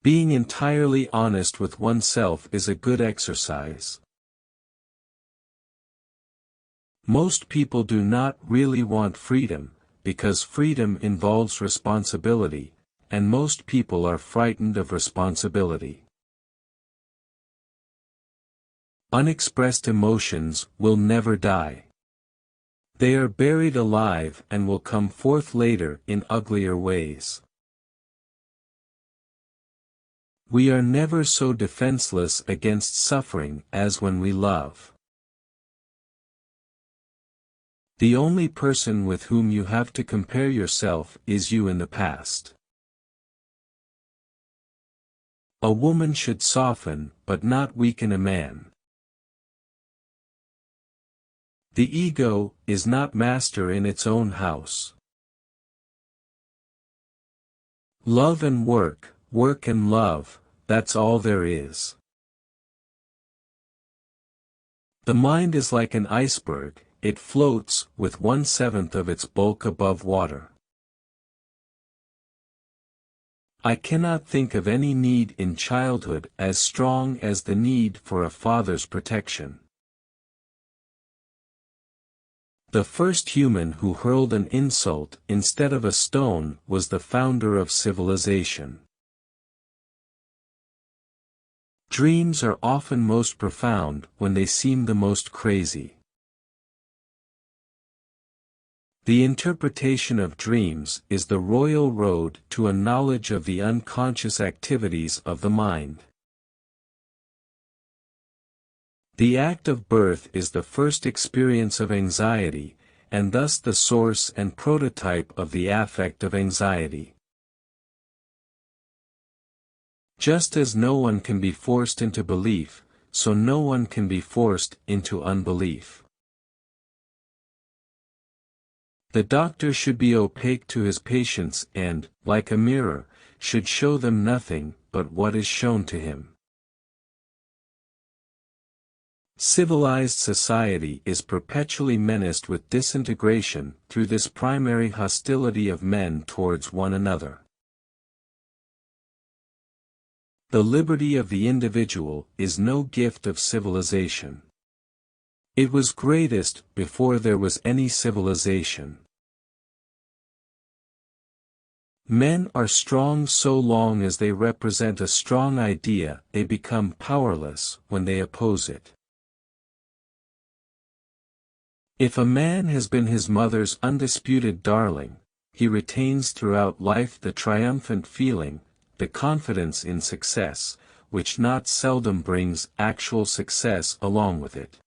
Being entirely honest with oneself is a good exercise. Most people do not really want freedom, because freedom involves responsibility, and most people are frightened of responsibility. Unexpressed emotions will never die. They are buried alive and will come forth later in uglier ways. We are never so defenseless against suffering as when we love. The only person with whom you have to compare yourself is you in the past. A woman should soften, but not weaken a man. The ego is not master in its own house. Love and work, work and love, that's all there is. The mind is like an iceberg. It floats, with 1/7 of its bulk above water. I cannot think of any need in childhood as strong as the need for a father's protection. The first human who hurled an insult instead of a stone was the founder of civilization. Dreams are often most profound when they seem the most crazy. The interpretation of dreams is the royal road to a knowledge of the unconscious activities of the mind. The act of birth is the first experience of anxiety, and thus the source and prototype of the affect of anxiety. Just as no one can be forced into belief, so no one can be forced into unbelief. The doctor should be opaque to his patients and, like a mirror, should show them nothing but what is shown to him. Civilized society is perpetually menaced with disintegration through this primary hostility of men towards one another. The liberty of the individual is no gift of civilization. It was greatest before there was any civilization. Men are strong so long as they represent a strong idea. They become powerless when they oppose it. If a man has been his mother's undisputed darling, he retains throughout life the triumphant feeling, the confidence in success, which not seldom brings actual success along with it.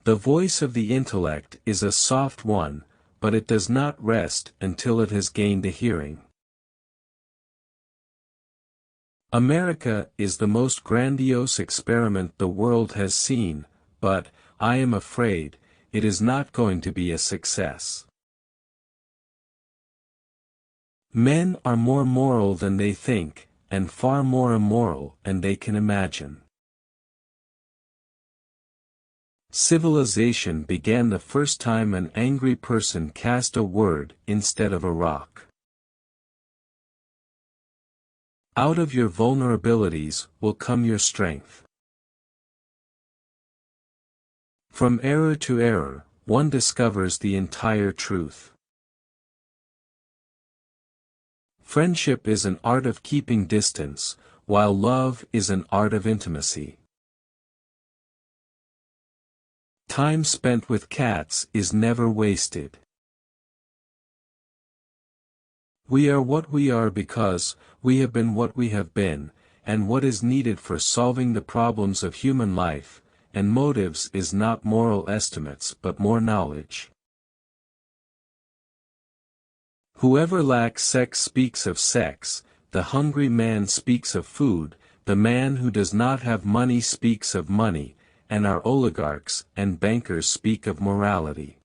The voice of the intellect is a soft one, but it does not rest until it has gained a hearing. America is the most grandiose experiment the world has seen, but, I am afraid, it is not going to be a success. Men are more moral than they think, and far more immoral than they can imagine. Civilization began the first time an angry person cast a word instead of a rock. Out of your vulnerabilities will come your strength. From error to error, one discovers the entire truth. Friendship is an art of keeping distance, while love is an art of intimacy. Time spent with cats is never wasted. We are what we are because we have been what we have been, and what is needed for solving the problems of human life, and motives is not moral estimates but more knowledge. Whoever lacks sex speaks of sex, the hungry man speaks of food, the man who does not have money speaks of money, and our oligarchs and bankers speak of morality.